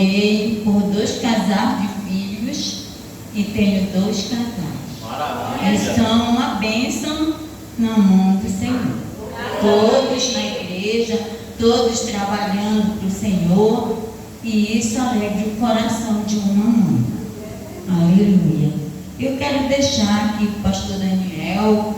orei por 2 casais de filhos e tenho 2 casais. Maravilha. Eles são uma bênção na mão do Senhor. Todos na igreja, todos trabalhando para o Senhor, e isso alegra o coração de uma mãe. Aleluia. Eu quero deixar aqui para o pastor Daniel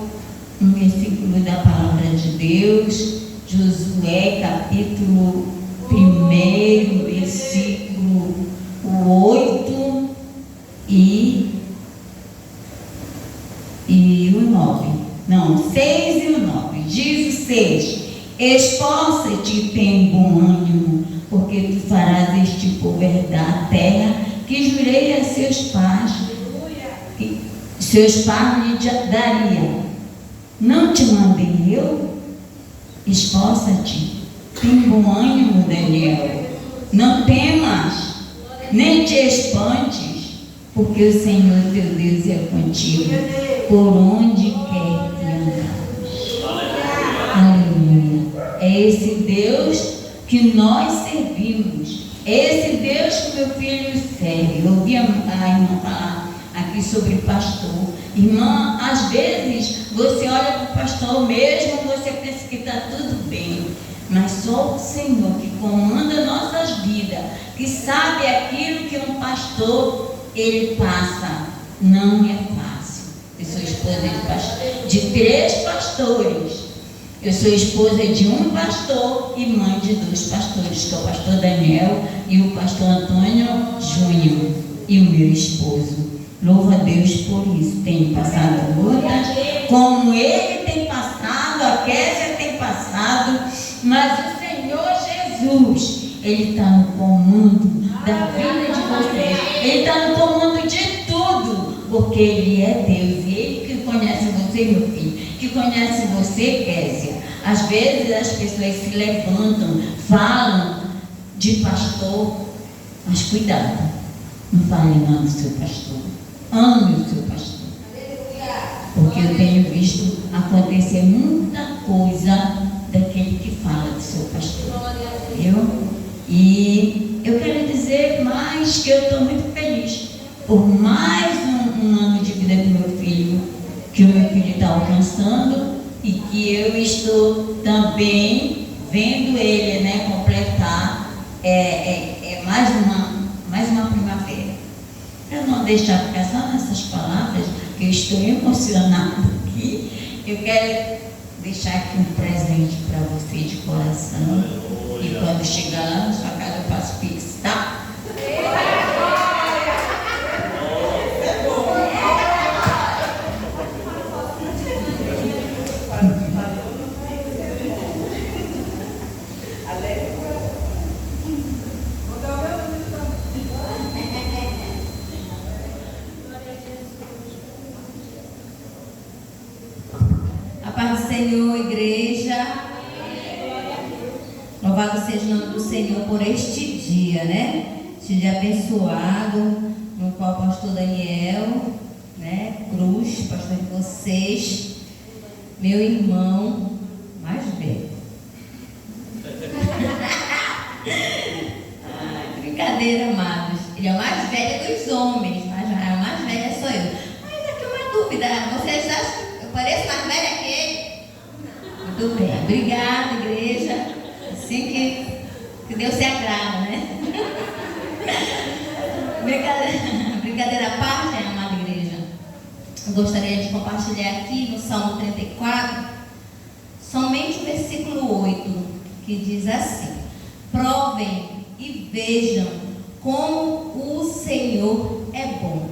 um versículo da palavra de Deus, Josué capítulo 1, versículo 8 e o 9. Não, 6 e o 9. Diz o 6: esforça-te e tem bom ânimo, porque tu farás este povo herdar a terra que jurei a seus pais, que seus pais lhe daria. Não te mandei eu? Esforça-te, tem bom ânimo, Daniel. Não temas, nem te espantes, porque o Senhor teu Deus é contigo, por onde quer que andares. Aleluia. É esse Deus que nós servimos. É esse Deus que meu filho serve. Eu ouvi a irmã falar aqui sobre pastor. Irmã, às vezes você olha para o pastor mesmo, você pensa que está tudo bem, mas só o Senhor que comanda nossas vidas, que sabe aquilo que um pastor ele passa, não é fácil. Eu sou esposa de 3 pastores. Eu sou esposa de um pastor e mãe de 2 pastores, que é o pastor Daniel e o pastor Antônio Júnior, e o meu esposo. Louva a Deus por isso. Tem passado lutas, como ele tem passado, a Kézia tem passado, mas o Senhor Jesus, Ele está no comando da vida de vocês. Ele está no comando de tudo, porque Ele é Deus. E Ele que conhece você, meu filho, que conhece você, Kézia. Às vezes as pessoas se levantam, falam de pastor, mas cuidado, não fale não do seu pastor. Ame o seu pastor, porque eu tenho visto acontecer muita coisa daquele que fala do seu pastor, viu? E eu quero dizer mais que eu estou muito feliz por mais um ano de vida do meu filho, que o meu filho está alcançando, e que eu estou também vendo ele, né, completar mais uma primavera. Para não deixar ficar só nessas palavras, que eu estou emocionada aqui, eu quero deixar aqui um presente para você de coração. E quando chegar lá na sua casa eu faço pix, tá? Senhor, igreja, louvado seja o nome do Senhor por este dia, né? Este dia abençoado, no qual o pastor Daniel, né, Cruz, pastor de vocês, meu irmão mais velho. Brincadeira, amados. Ele é o mais velho dos homens, mas a mais velha sou eu. Mas aqui uma dúvida, vocês acham que eu pareço mais velha que ele? Muito bem, obrigada, igreja. Assim que Deus se agrada, né? Brincadeira à parte, amada igreja. Eu gostaria de compartilhar aqui no Salmo 34, somente o versículo 8, que diz assim: provem e vejam como o Senhor é bom.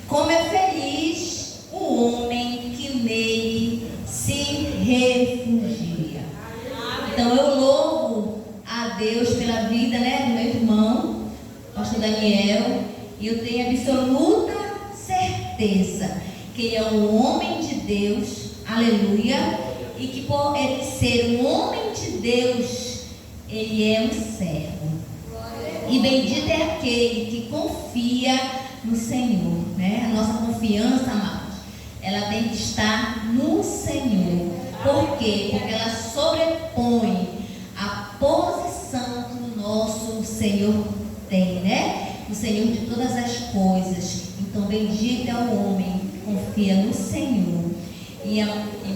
Como é feliz o homem que nele se refugia. Então eu louvo a Deus pela vida, né, do meu irmão, pastor Daniel, e eu tenho absoluta certeza que ele é um homem de Deus, aleluia, e que por ele ser um homem de Deus, ele é um servo. E bendito é aquele que confia no Senhor, né? A nossa confiança, amados, ela tem que estar no Senhor. Por quê? Porque ela sobrepõe a posição que o nosso Senhor tem, né? o Senhor de todas as coisas. Então, bendito é o homem que confia no Senhor. E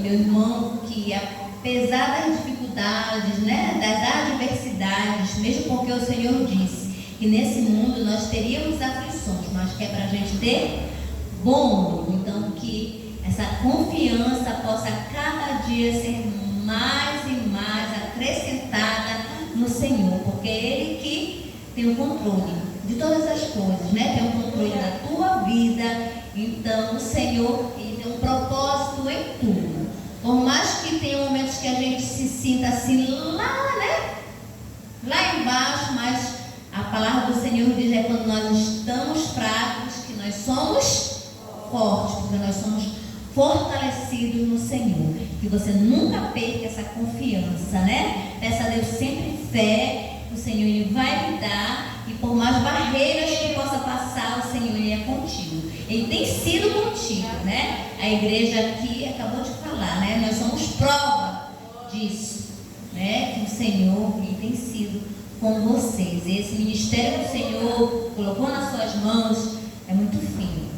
meu irmão, que apesar das dificuldades, né, das adversidades, mesmo porque o Senhor disse que nesse mundo nós teríamos aflições, mas que é para a gente ter bom ânimo. Então, que essa confiança possa cada dia ser mais e mais acrescentada no Senhor, porque é Ele que tem o controle de todas as coisas, né? Tem o controle da tua vida. Então, o Senhor, Ele tem um propósito em tudo. Por mais que tenha momentos que a gente se sinta assim lá, né? Lá embaixo, mas a palavra do Senhor diz é quando nós estamos fracos que nós somos fortes, porque nós somos fortalecidos no Senhor. Que você nunca perca essa confiança, né? Peça a Deus sempre fé. O Senhor Ele vai lhe dar, e por mais barreiras que possa passar, o Senhor Ele é contigo. Ele tem sido contigo, né? A igreja aqui acabou de falar, né? Nós somos prova disso, né? Que o Senhor Ele tem sido com vocês. Esse ministério que o Senhor colocou nas suas mãos é muito fino,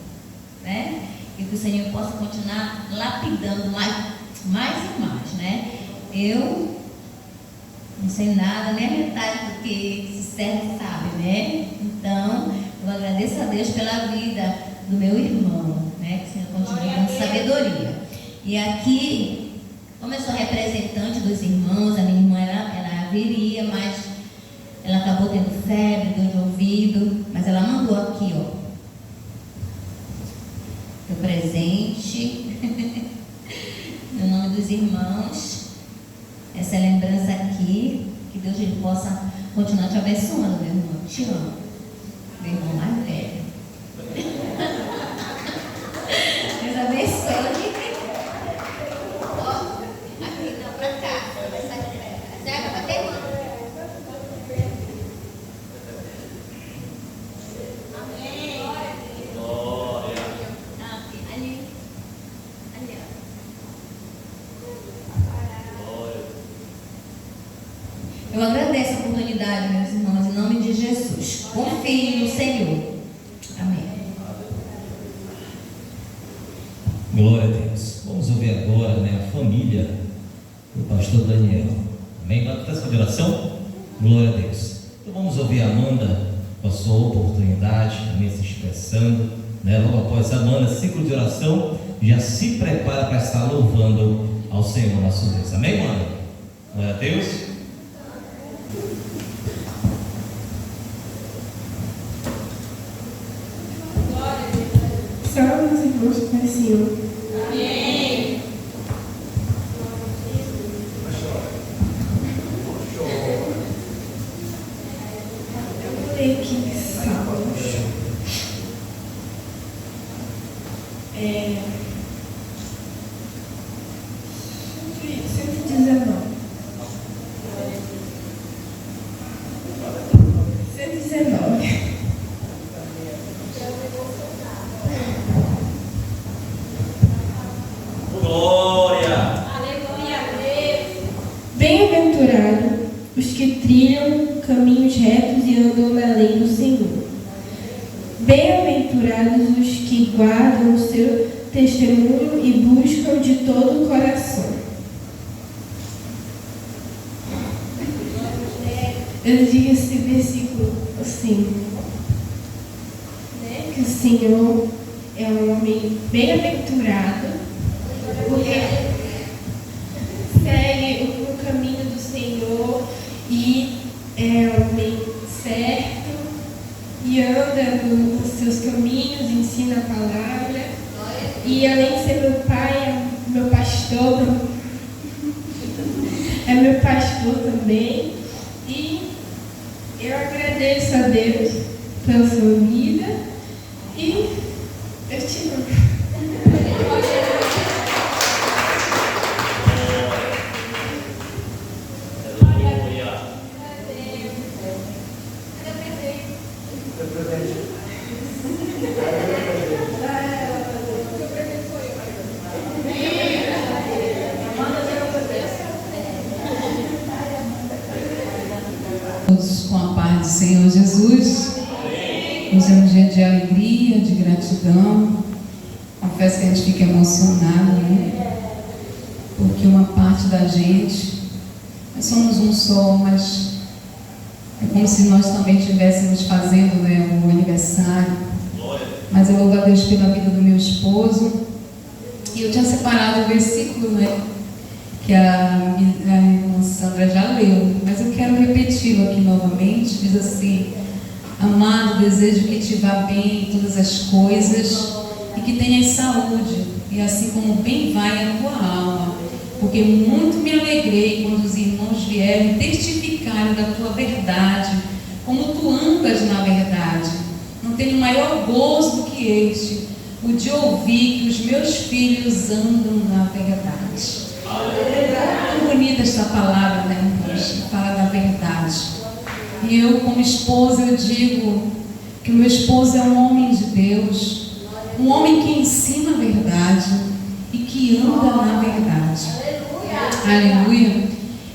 né? E que o Senhor possa continuar lapidando mais e mais, né? Eu não sei nada, nem a metade do que esse servo sabe, né? Então, eu agradeço a Deus pela vida do meu irmão, né? Que o Senhor continue dando sabedoria. E aqui, como eu sou representante dos irmãos, a minha irmã ela viria, mas ela acabou tendo febre, dor de ouvido, mas ela mandou aqui, ó, o presente, no nome dos irmãos. Essa lembrança aqui, que Deus ele possa continuar te abençoando, meu irmão. Te amo. Meu irmão mais velho. Deus abençoe. Ó, aqui, não, pra cá. Serve pra ter mão. Amém. Glória. Aqui, ali. Ali, ó. Eu agradeço a oportunidade, meus irmãos, em nome de Jesus. Confie no Senhor. Amém. Glória a Deus. Vamos ouvir agora, né, a família do pastor Daniel. Amém? Vai ter essa oração? Glória a Deus. Então vamos ouvir a Amanda com a sua oportunidade, também se expressando, né? Logo após a Amanda, ciclo de oração, já se prepara para estar louvando ao Senhor nosso Deus. Amém, Amanda? Glória a Deus. Salve os irmãos para o Senhor. Amém. Eu vou ler aqui Salmos. 119. Glória. Bem-aventurado os que trilham caminhos retos e andam na lei do Senhor. Bem-aventurados os que guardam o seu testemunho e buscam de todo o coração. Eu digo esse versículo assim, né? Que o Senhor é um homem bem-aventurado, porque segue o caminho do Senhor e é um homem certo e anda nos seus caminhos, ensina a palavra. E além de ser meu pai, é meu pastor, é meu pastor também. E eu agradeço a Deus pela sua vida e eu te amo. Todos com a paz do Senhor Jesus. Hoje é um dia de alegria, de gratidão. Confesso que a gente fica emocionado, né? Porque uma parte da gente, nós somos um só, mas é como se nós também estivéssemos fazendo, né, um aniversário. Mas eu louvo a Deus pela vida do meu esposo. E eu tinha separado o versículo, né, que a irmã Sandra já leu, mas eu quero repeti-lo aqui novamente. Diz assim: amado, desejo que te vá bem em todas as coisas e que tenhas saúde, e assim como bem vai a tua alma, porque muito me alegrei quando os irmãos vieram testificarem da tua verdade, como tu andas na verdade. Não tenho maior gozo do que este, o de ouvir que os meus filhos andam na verdade. Que bonita esta palavra, né, irmãos? Que fala da verdade. E eu, como esposa, eu digo que o meu esposo é um homem de Deus, um homem que ensina a verdade e que anda na verdade. Aleluia.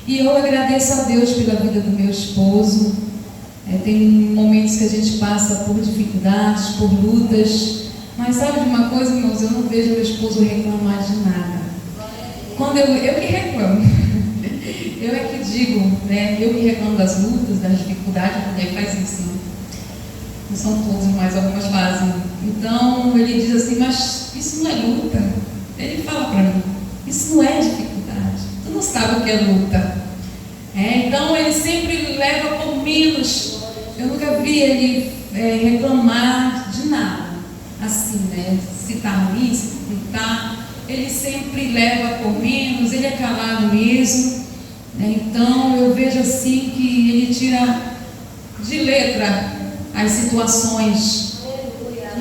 E eu agradeço a Deus pela vida do meu esposo. Tem momentos que a gente passa por dificuldades, por lutas, mas sabe de uma coisa, irmãos? Eu não vejo meu esposo reclamar de nada. Quando eu que reclamo, eu é que digo, né? Eu que reclamo das lutas, das dificuldades, porque ele faz isso, né? Não são todos, mas algumas fazem. Então ele diz assim: mas isso não é luta. Ele fala para mim: isso não é dificuldade, tu não sabe o que é luta. Então ele sempre leva por menos. Eu nunca vi ele reclamar de nada, assim, né? Se está ruim, se não está. Ele sempre leva por menos, ele é calado mesmo, né? Então eu vejo assim que ele tira de letra as situações.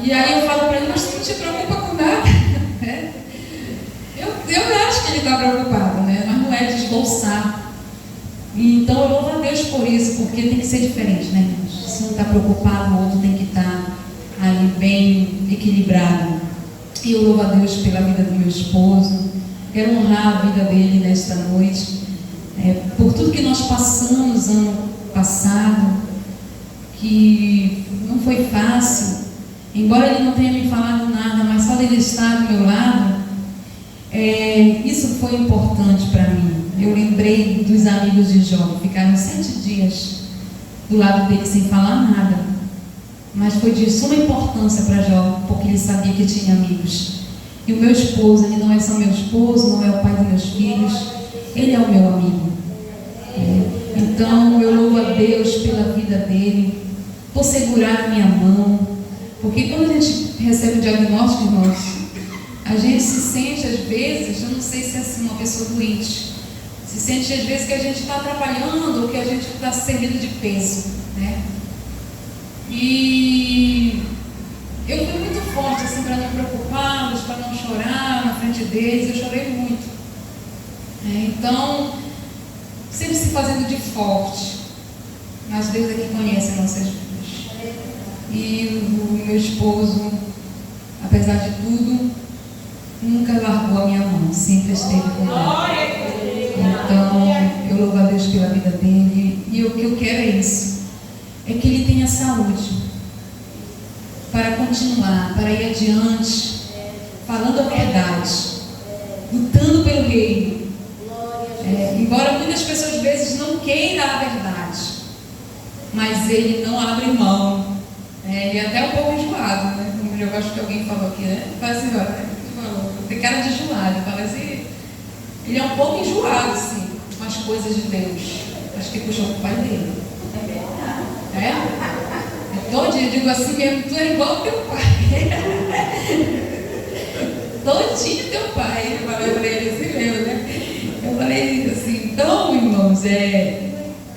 E aí eu falo para ele: mas você não te preocupa com nada? Eu acho que ele está preocupado, né? Mas não é de esboçar. Então eu louvo a Deus por isso, porque tem que ser diferente, né, irmãos? Se um está preocupado, o outro tem que estar ali bem equilibrado. E eu louvo a Deus pela vida do meu esposo. Quero honrar a vida dele nesta noite, por tudo que nós passamos ano passado, que não foi fácil. Embora ele não tenha me falado nada, mas só dele estar do meu lado, isso foi importante para mim. Eu lembrei dos amigos de Jó, ficaram 7 dias do lado dele sem falar nada, mas foi de suma importância para Jó, porque ele sabia que tinha amigos. E o meu esposo, ele não é só meu esposo, não é o pai dos meus filhos, ele é o meu amigo. Então eu louvo a Deus pela vida dele, por segurar a minha mão, porque quando a gente recebe o diagnóstico, irmãos, a gente se sente às vezes, eu não sei se é assim, uma pessoa doente, se sente às vezes que a gente está atrapalhando ou que a gente está servindo de peso, né? E eu fui muito forte assim para não preocupá-los, para não chorar na frente deles. Eu chorei muito, então sempre se fazendo de forte, mas Deus é que conhece as nossas vidas. E o meu esposo, apesar de tudo, nunca largou a minha mão, sempre esteve comigo. Então eu louvo a Deus pela vida dele. E o que eu quero é isso, é que ele tenha saúde para continuar, para ir adiante, falando a verdade, lutando pelo reino. Embora muitas pessoas às vezes não queiram a verdade, mas ele não abre mão. Ele é até um pouco enjoado, né? Eu acho que alguém falou aqui, né? Fala assim: olha, tem cara de enjoado. Fala assim, ele é um pouco enjoado, assim, com as coisas de Deus. Acho que puxou o pai dele. Todo dia eu digo assim mesmo: tu é igual ao teu pai. Todinho teu pai. Eu falei para ele assim mesmo, né? Eu falei assim: então, irmãos, é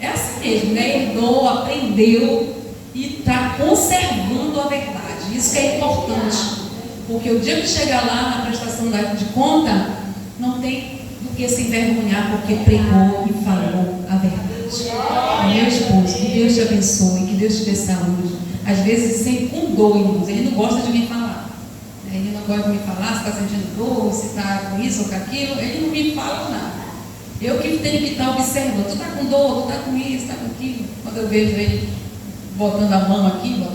assim mesmo, né? Herdou, aprendeu e está conservando a verdade. Isso que é importante, porque o dia que chegar lá na prestação de conta, não tem do que se envergonhar, porque pregou e falou a verdade. Meu esposo, que Deus te abençoe, que Deus te dê saúde. Às vezes sempre com dor, irmãos. Ele não gosta de me falar. Ele não gosta de me falar se está sentindo dor, se está com isso ou com aquilo. Ele não me fala nada. Eu que tenho que estar observando. Tu está com dor, tu está com isso, está com aquilo. Quando eu vejo ele botando a mão aqui, eu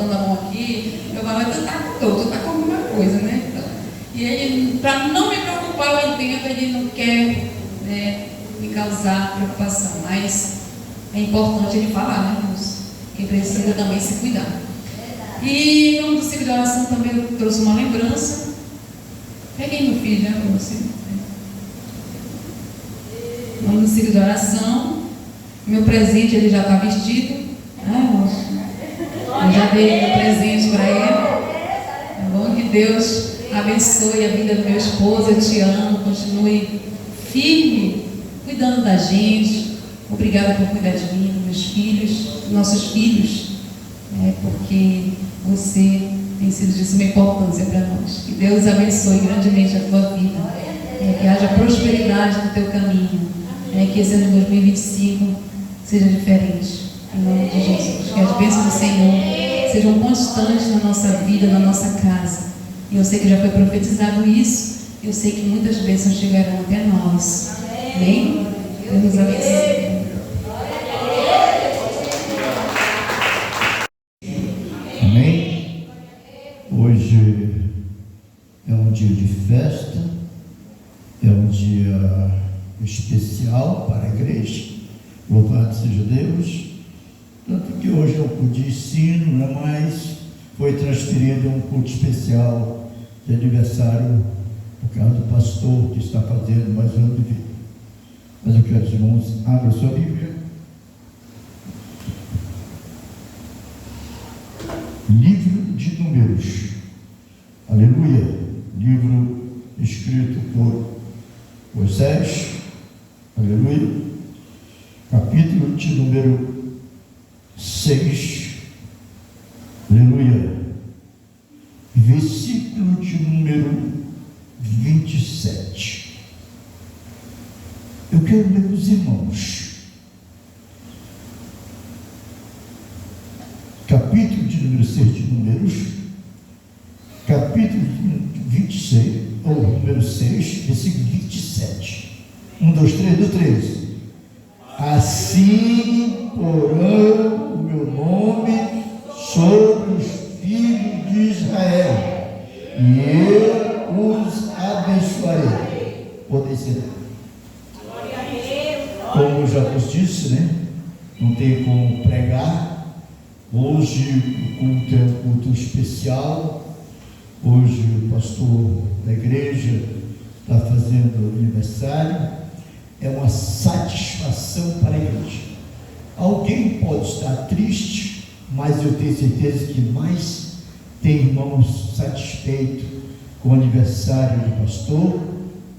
falo, tu tá com dor, tu tá com alguma coisa, né? Então, e ele, para não me preocupar, eu entendo, ele não quer, né, me causar preocupação, mas é importante ele falar, né, irmãos? Quem precisa também se cuidar. E no nome do ciclo de oração também eu trouxe uma lembrança. Peguei meu filho, né, para você. No nome do ciclo de oração, meu presente ele já está vestido. Moço, eu já dei meu presente para ele. É bom que Deus abençoe a vida do meu esposo. Eu te amo, continue firme, cuidando da gente. Obrigada por cuidar de mim, dos meus filhos, dos nossos filhos, porque você tem sido de suma importância para nós. Que Deus abençoe grandemente a tua vida, que haja prosperidade no teu caminho, que esse ano de 2025 seja diferente. Em nome de Jesus, que as bênçãos do Senhor sejam constantes na nossa vida, na nossa casa. E eu sei que já foi profetizado isso, eu sei que muitas bênçãos chegarão até nós. Amém? Deus nos abençoe. Amém? Hoje é um dia de festa, é um dia especial para a igreja. Louvado seja Deus. Tanto que hoje é um culto de ensino, não é mais, foi transferido a um culto especial de aniversário por causa do pastor que está fazendo mais um ano de vida. Mas eu quero que os irmãos abram a sua Bíblia. Livro de Números. Aleluia. Livro escrito por Moisés. Aleluia. Capítulo de número 6, aleluia, versículo de número 27. Eu quero ler com os irmãos. Capítulo de número 6 de Números, capítulo de 26, ou número 6, versículo 27. 1, 2, 3, do 13. Assim porão o meu nome sobre os filhos de Israel, e eu os abençoarei. Podem ser. Como já vos disse, né? Não tem como pregar. Hoje o culto é um culto especial. Hoje o pastor da igreja está fazendo aniversário. É uma satisfação para a igreja. Alguém pode estar triste, mas eu tenho certeza que mais tem irmãos satisfeitos com o aniversário do pastor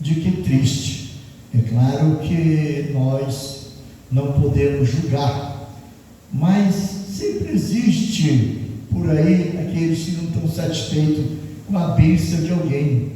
do que triste. É claro que nós não podemos julgar, mas sempre existe por aí aqueles que não estão satisfeitos com a bênção de alguém.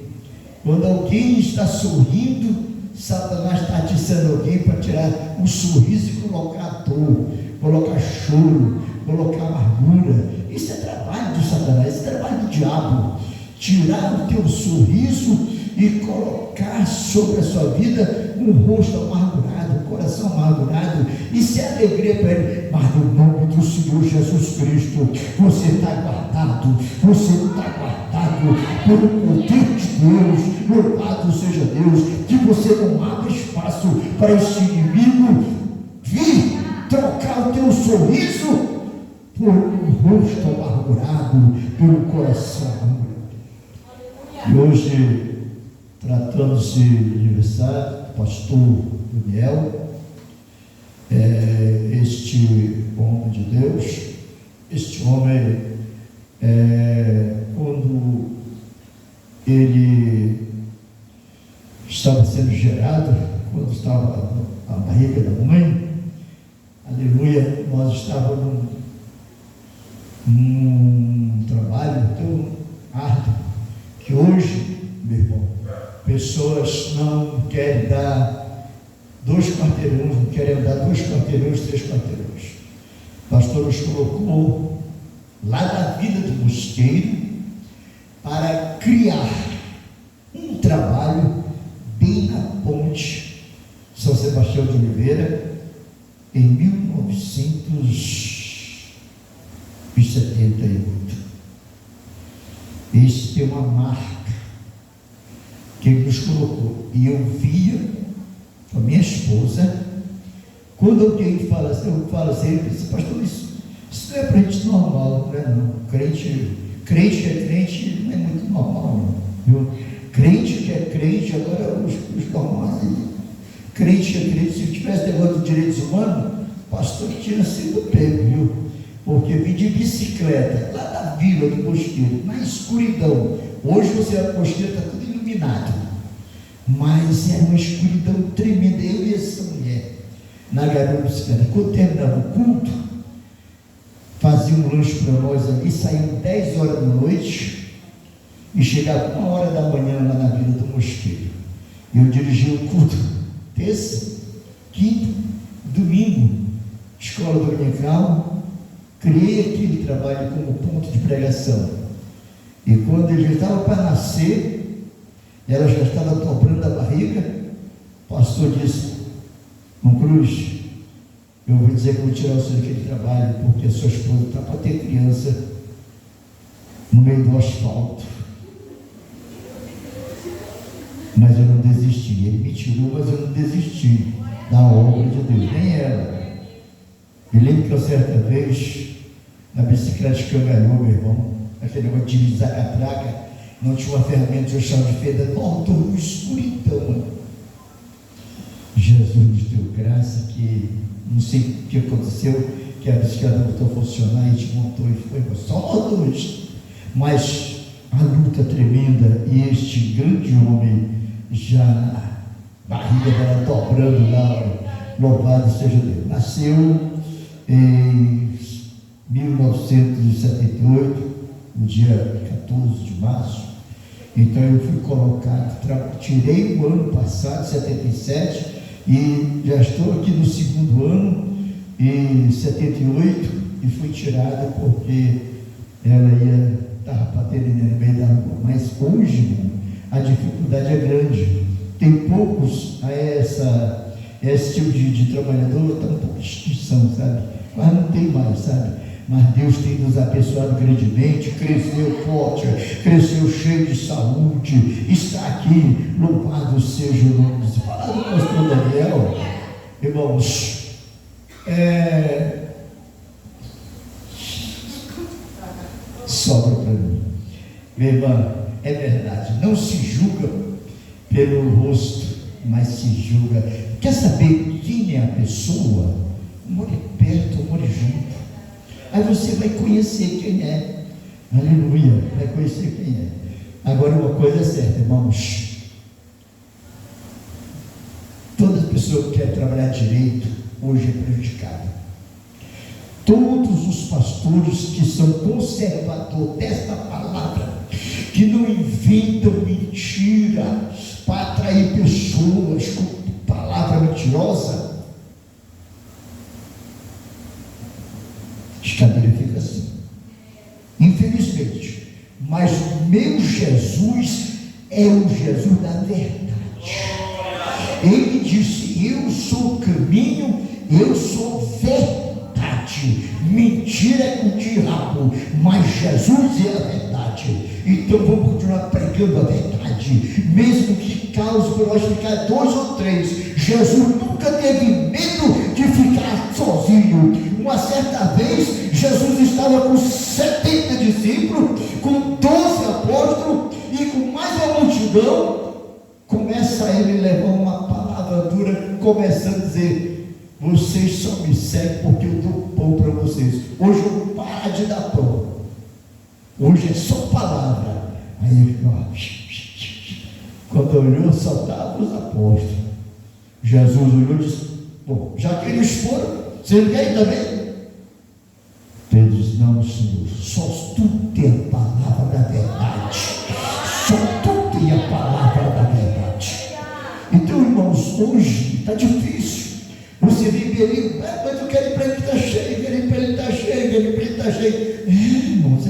Quando alguém está sorrindo, Satanás está atiçando alguém para tirar um sorriso e colocar dor, colocar choro, colocar amargura. Isso é trabalho de Satanás, isso é trabalho do diabo. Tirar o teu sorriso e colocar sobre a sua vida um rosto amargurado, um coração amargurado. Isso é alegria para ele. Mas no nome do Senhor Jesus Cristo, você está guardado, você está guardado pelo poder de Deus. Louvado seja Deus, que você não abre espaço para esse inimigo vir trocar o teu sorriso por um rosto amargurado, pelo coração amargurado. E hoje, tratando-se de aniversário do pastor Daniel, este homem de Deus, este homem, quando ele estava sendo gerado, quando estava na barriga da mãe, aleluia, nós estávamos num trabalho tão árduo, que hoje, meu irmão, pessoas não querem dar 2 quarteirões, não querem andar 2 quarteirões, 3 quarteirões. O pastor nos colocou lá da Vila do Mosqueiro para criar um trabalho bem na ponte São Sebastião de Oliveira, em 1900 os 78. Esse tem uma marca que Ele nos colocou. E eu via com a minha esposa, quando alguém fala assim, eu falo sempre, pastor, isso não é para gente normal, não é não. Crente que é crente não é muito normal, não. Viu? Crente que é crente, agora os normais, crente que é crente, se tivesse negócio de direitos humanos, pastor tinha sido pego, viu? Porque eu vim de bicicleta, lá da vila do Mosteiro, na escuridão. Hoje você vai no Mosteiro, está tudo iluminado. Mas era uma escuridão tremenda, eu e essa mulher, na garupa da bicicleta. Quando terminava o culto, fazia um lanche para nós ali, saíam 10 horas da noite e chegava 1 hora da manhã lá na vila do Mosteiro. Eu dirigia o culto terça, quinta, domingo, escola dominical. Criei aquele trabalho como ponto de pregação. E quando ele já estava para nascer, ela já estava dobrando a barriga, o pastor disse: "Não Cruz, eu vou dizer que vou tirar você daquele trabalho, porque a sua esposa está para ter criança no meio do asfalto." Mas eu não desisti. Ele me tirou, mas eu não desisti da obra de Deus, nem ela. Eu lembro que eu certa vez, na bicicleta escangalhou, meu irmão, aquele negócio de deslizar a traca, não tinha uma ferramenta, eu chamo de fenda, voltou no escuridão. Jesus nos deu graça, que não sei o que aconteceu, que a bicicleta voltou a funcionar, a gente montou e foi só nós dois. Mas a luta tremenda, e este grande homem, já na barriga dela dobrando lá, louvado seja Deus. Nasceu em 1978, no dia 14 de março. Então eu fui colocado, tirei o ano passado, 77, e já estou aqui no segundo ano, em 78, e fui tirada porque ela estava paternando no meio da rua. Mas hoje, irmão, a dificuldade é grande. Tem poucos esse tipo de trabalhador, está um pouco de extinção, sabe? Mas não tem mais, sabe? Mas Deus tem nos abençoado grandemente, cresceu forte, cresceu cheio de saúde, está aqui, louvado seja o nome de Deus. Fala do pastor Daniel, irmãos, sobra para mim. Minha irmã, é verdade, não se julga pelo rosto, mas se julga. Quer saber quem é a pessoa? More perto, more junto. Aí você vai conhecer quem é. Aleluia, vai conhecer quem é. Agora uma coisa é certa, irmãos. Toda pessoa que quer trabalhar direito, hoje é prejudicada. Todos os pastores que são conservadores desta palavra, que não inventam mentira para atrair pessoas com palavra mentirosa, a cadeira fica assim, infelizmente. Mas o meu Jesus é o Jesus da verdade. Ele disse: eu sou o caminho, eu sou verdade. Mentira é com o diabo, mas Jesus é a verdade. Então vamos continuar pregando a verdade, mesmo que cause por nós ficar 2 ou 3. Jesus nunca teve medo de ficar sozinho. Uma certa vez, Jesus estava com 70 discípulos, com 12 apóstolos e com mais uma multidão. Começa ele levar uma palavra dura, começando a dizer: vocês só me seguem porque eu dou pão para vocês. Hoje eu vou parar de dar pão. Hoje é só palavra. Aí ele, quando olhou, só dava os apóstolos. Jesus olhou e disse: bom, já que eles foram, você não quer ir também? Ele disse: não, Senhor, só tu tem a palavra da verdade. Só tu tem a palavra da verdade. Então, irmãos, hoje está difícil. Você vive ali, mas eu quero ir para ele, está cheio, quero ir para ele, está cheio, quero ir para ele, está cheio. Irmãos,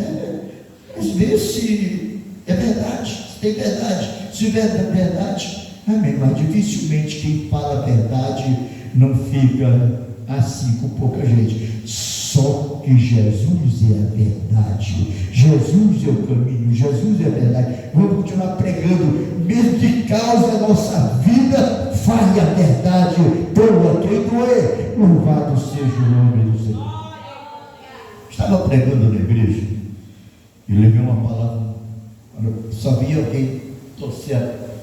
às vezes se é verdade, se tem verdade, se tiver verdade, amém. Mas dificilmente quem fala a verdade não fica assim com pouca gente. Só que Jesus é a verdade, Jesus é o caminho, Jesus é a verdade. Vamos continuar pregando, mesmo que cause a nossa vida, fale a verdade, doa quem doer. Louvado seja o nome do Senhor. Estava pregando na igreja e levei uma palavra, só vi alguém torcer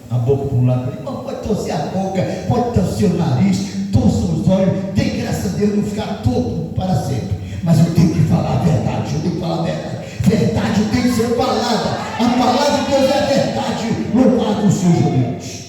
a boca para um lado. Falei, não, pode torcer a boca, pode torcer o nariz, torcer os olhos, tem graças a Deus não ficar todo para sempre. Mas eu tenho que falar a verdade, eu tenho que falar a verdade. Verdade tem que ser falada. A palavra de Deus é a verdade. Louvado seja Deus.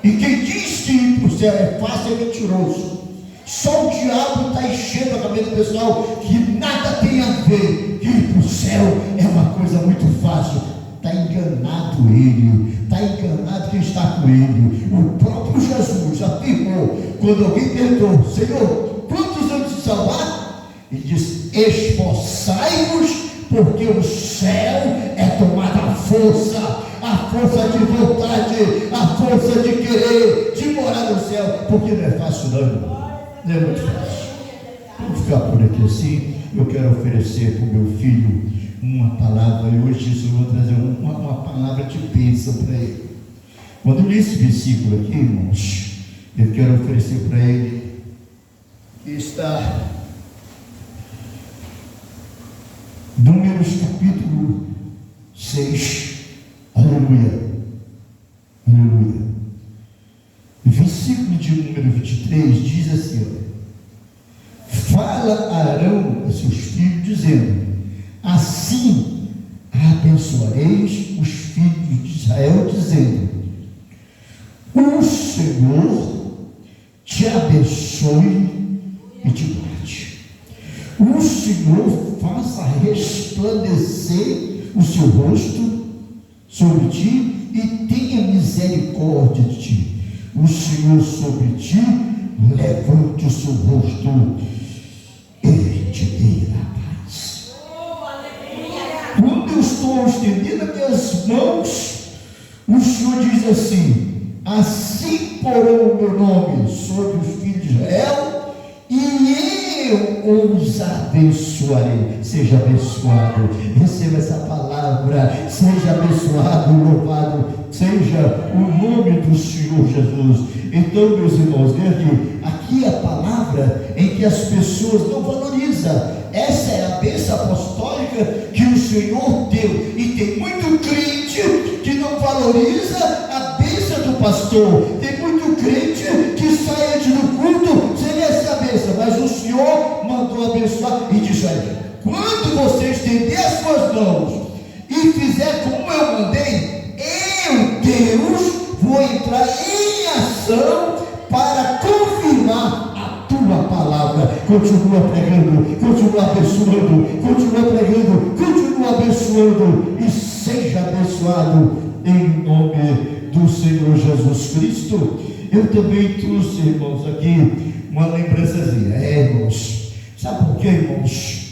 E quem diz que ir para o céu é fácil é mentiroso. Só o diabo está enchendo a cabeça do pessoal que nada tem a ver. Que ir para o céu é uma coisa muito fácil. Está enganado ele, está enganado quem está com ele. O próprio Jesus afirmou, quando alguém perguntou, Senhor, quantos anos de salvar? Ele diz, esforçai-vos, porque o céu é tomada a força de vontade, a força de querer, de morar no céu, porque não é fácil não é muito fácil. Vamos ficar por aqui assim. Eu quero oferecer para o meu filho uma palavra, e hoje eu vou trazer uma palavra de bênção para ele. Quando eu li esse versículo aqui, irmãos, eu quero oferecer para ele, que está Números capítulo 6, aleluia, aleluia. Versículo de número 23 diz assim, fala a Arão a seus filhos, dizendo, assim abençoareis os filhos de Israel, dizendo, o Senhor te abençoe e te guarde. O Senhor faça resplandecer o seu rosto sobre ti e tenha misericórdia de ti. O Senhor sobre ti levante o seu rosto e te dê a paz. Quando eu estou estendendo as minhas mãos, o Senhor diz assim, assim porão o meu nome sobre os filhos de Israel, e eu os abençoarei. Seja abençoado, receba essa palavra, seja abençoado, louvado seja o nome do Senhor Jesus. Então, meus irmãos, veja aqui a palavra em que as pessoas não valorizam. Essa é a bênção apostólica que o Senhor deu, e tem muito crente que não valoriza a bênção do pastor, tem muito crente que sai antes do culto sem essa bênção, mas o Senhor mandou abençoar e disse, olha, quando você estender as suas mãos e fizer como eu mandei, eu, Deus, vou entrar em ação para confirmar a tua palavra. Continua pregando, continua abençoando, continua pregando, continua abençoando, e seja abençoado em nome do Senhor Jesus Cristo. Eu também trouxe, irmãos, aqui uma lembrançazinha. Irmãos, sabe por quê, irmãos?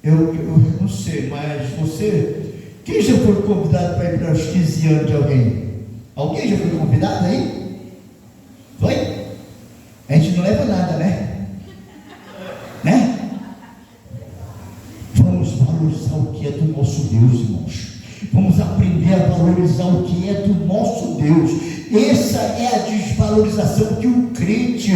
Eu não sei, mas você, quem já foi convidado para ir para os 15 anos de alguém? Alguém já foi convidado aí? Foi? A gente não leva nada, né? Vamos valorizar o que é do nosso Deus, irmãos. Vamos aprender a valorizar o que é do nosso Deus. Essa é a desvalorização que o crente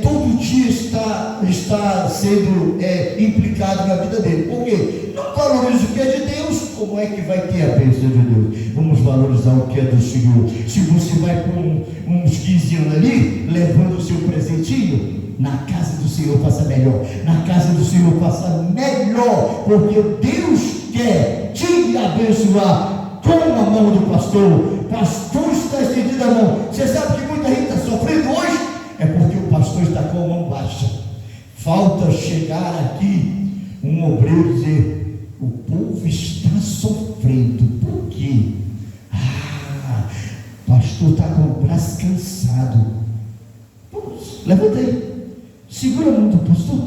todo dia está sendo implicado na vida dele. Por quê? Não valoriza o que é de Deus, como é que vai ter a bênção de Deus? Vamos valorizar o que é do Senhor. Se você vai com uns 15 anos ali, levando o seu presentinho, na casa do Senhor faça melhor, na casa do Senhor faça melhor, porque Deus quer te abençoar com a mão do pastor. Pastor está estendido a mão. Você sabe que muita gente está sofrendo hoje? É porque o pastor está com a mão baixa. Falta chegar aqui um obreiro e dizer, o povo está sofrendo. Por quê? O pastor está com o braço cansado. Vamos, levanta aí. Segura a mão do pastor.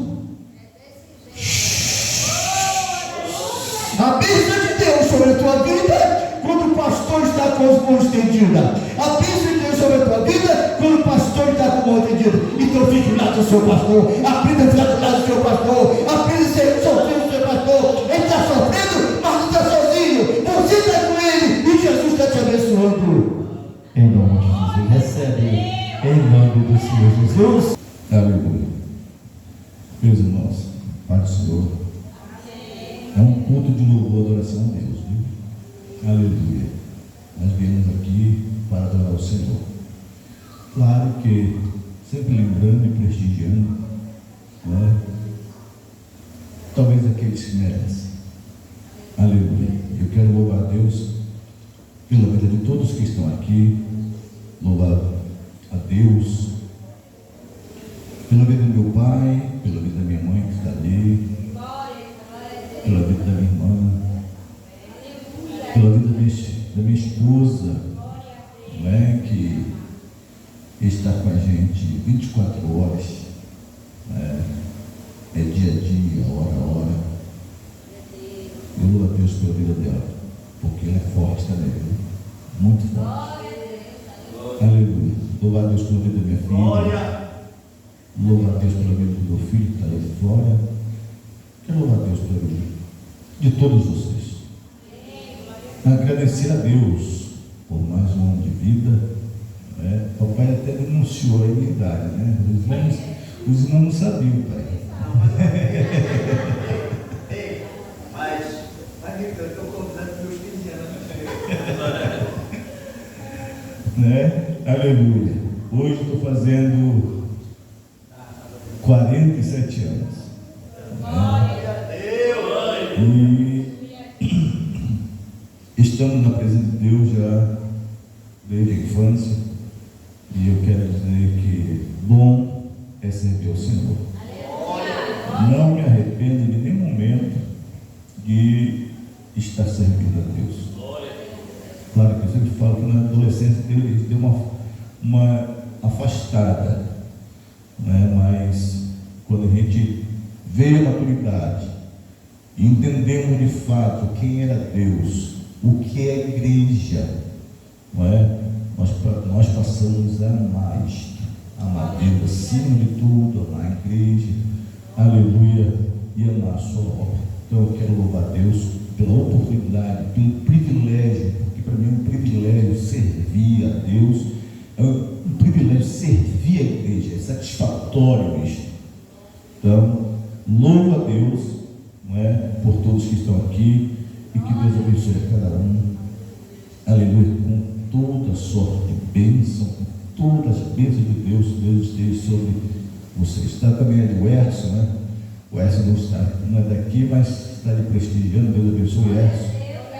A bênção de Deus sobre a tua vida quando o pastor está com as mãos estendidas. A bênção de Deus sobre a tua vida quando o pastor está com a mão estendida. vida. Então fique do lado do seu pastor, aprenda a ficar do lado do seu pastor, aprenda a ser sozinho do seu pastor. Ele está sofrendo, mas não está sozinho. Você está com ele e Jesus está te abençoando. Em nome de Jesus, recebe em nome do Senhor Jesus. Aleluia. Meus irmãos, Pai do Senhor, é um culto de louvor e adoração a Deus, viu? Aleluia. Nós viemos aqui para adorar o Senhor. Claro que sempre lembrando e prestigiando, né? Talvez aqueles que merecem. Aleluia. Eu quero louvar a Deus pela vida de todos que estão aqui, louvar a Deus pela vida do meu pai, pela vida da minha mãe que está ali, pela vida da minha irmã, pela vida da minha esposa, não é, que está com a gente 24 horas, né? É dia a dia, hora a hora. Eu louvo a Deus pela vida dela, porque ela é forte também, viu? Muito forte. Aleluia. Louvar a Deus pela vida da minha filha. Louvar a Deus pela vida do meu filho que está ali fora. Quero louvar a Deus pela vida de todos vocês. Agradecer a Deus por mais um ano de vida. Né? Papai até denunciou a minha idade, né? Os irmãos não sabiam, pai. Mas eu estou contando meus 15 anos. Né? Aleluia. Hoje estou fazendo 47 anos. E estamos na presença de Deus já desde a infância. E eu quero dizer que bom é servir ao Senhor. Não me arrependo de nenhum momento de estar servindo a Deus. Claro que eu sempre falo que na adolescência Deus deu uma afastada, né? Mas quando a gente veio à maturidade, entendemos de fato quem era Deus, o que é a igreja, não é? Nós passamos a amar isto, amar Deus acima de tudo, amar a igreja, aleluia, e amar a sua obra. Então eu quero louvar a Deus pela oportunidade, pelo privilégio, porque para mim é um privilégio servir a Deus, é um privilégio servir a igreja, é satisfatório isto. Então, louvo a Deus, não é, por todos que estão aqui, e que Deus abençoe a cada um, aleluia, com toda sorte de bênção, com todas as bênçãos de Deus, Deus esteja sobre vocês. Está também ali o Erso, né? O Erso não é daqui, mas está lhe prestigiando. Deus abençoe o Erso,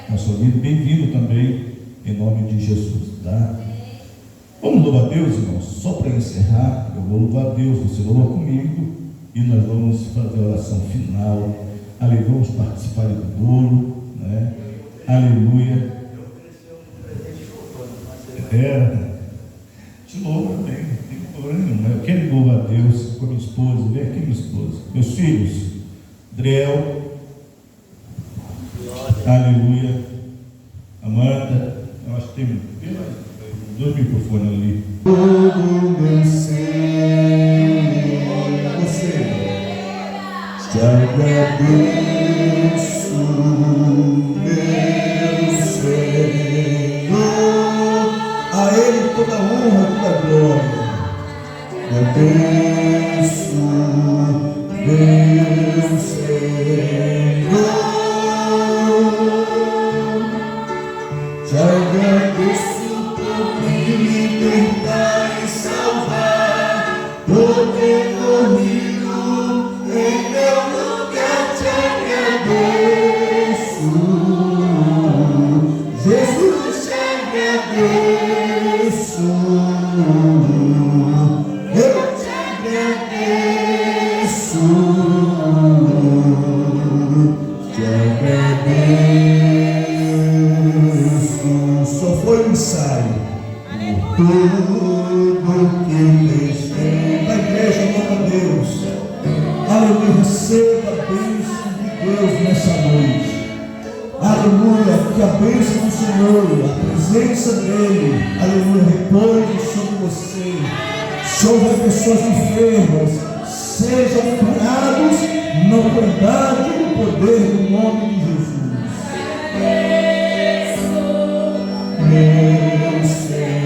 na sua vida. Bem-vindo também, em nome de Jesus, tá? Vamos louvar a Deus, irmãos. Só para encerrar, eu vou louvar a Deus, você louva comigo, e nós vamos fazer a oração final. Aleluia, vamos participar do bolo, né? Aleluia. Te louvo também, não tem problema nenhum. Eu quero louvar a Deus com a minha esposa. Vem aqui, minha esposa. Meus filhos, Driel, aleluia, Amanda. Eu acho que tem 2 microfones ali. Todo meu ser, você, te agradeço, meu Senhor, a Ele toda honra, toda glória. Agradeço, meu Senhor, te agradeço por me libertar e salvar, por ter morrido em meu lugar. Te agradeço, Jesus, te agradeço, eu te agradeço, te agradeço. Só foi um ensaio por tudo que fez. A igreja louva a Deus. Aleluia, receba a bênção de Deus nessa noite. Aleluia, que a bênção do Senhor, a presença dEle, aleluia, repouse sobre você, Se houver pessoas enfermas, sejam curados na autoridade e no poder do nome de Jesus. Meu Senhor,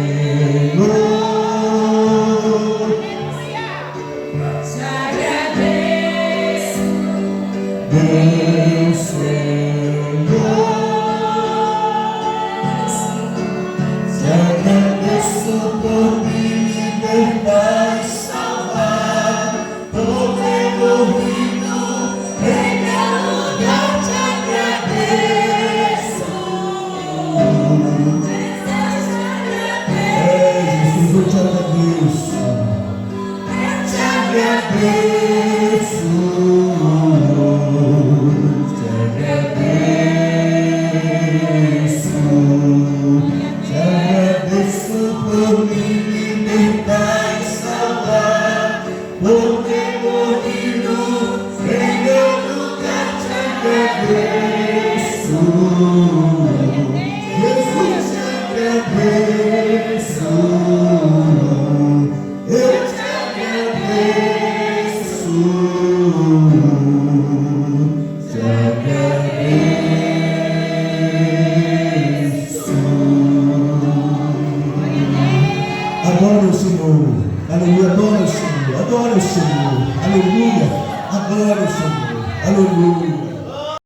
te agradeço, meu Senhor, te agradeço por me libertar e salvar, por ter morrido em meu lugar, te agradeço. Jesus, eu te agradeço. Eu te agradeço. Te agradeço por me libertar e salvar, por ter morrido em meu lugar, te agradeço. Jesus, te agradeço. Eu te agradeço. Te agradeço. Adora o Senhor, aleluia, adora o Senhor, aleluia, adora o Senhor, aleluia.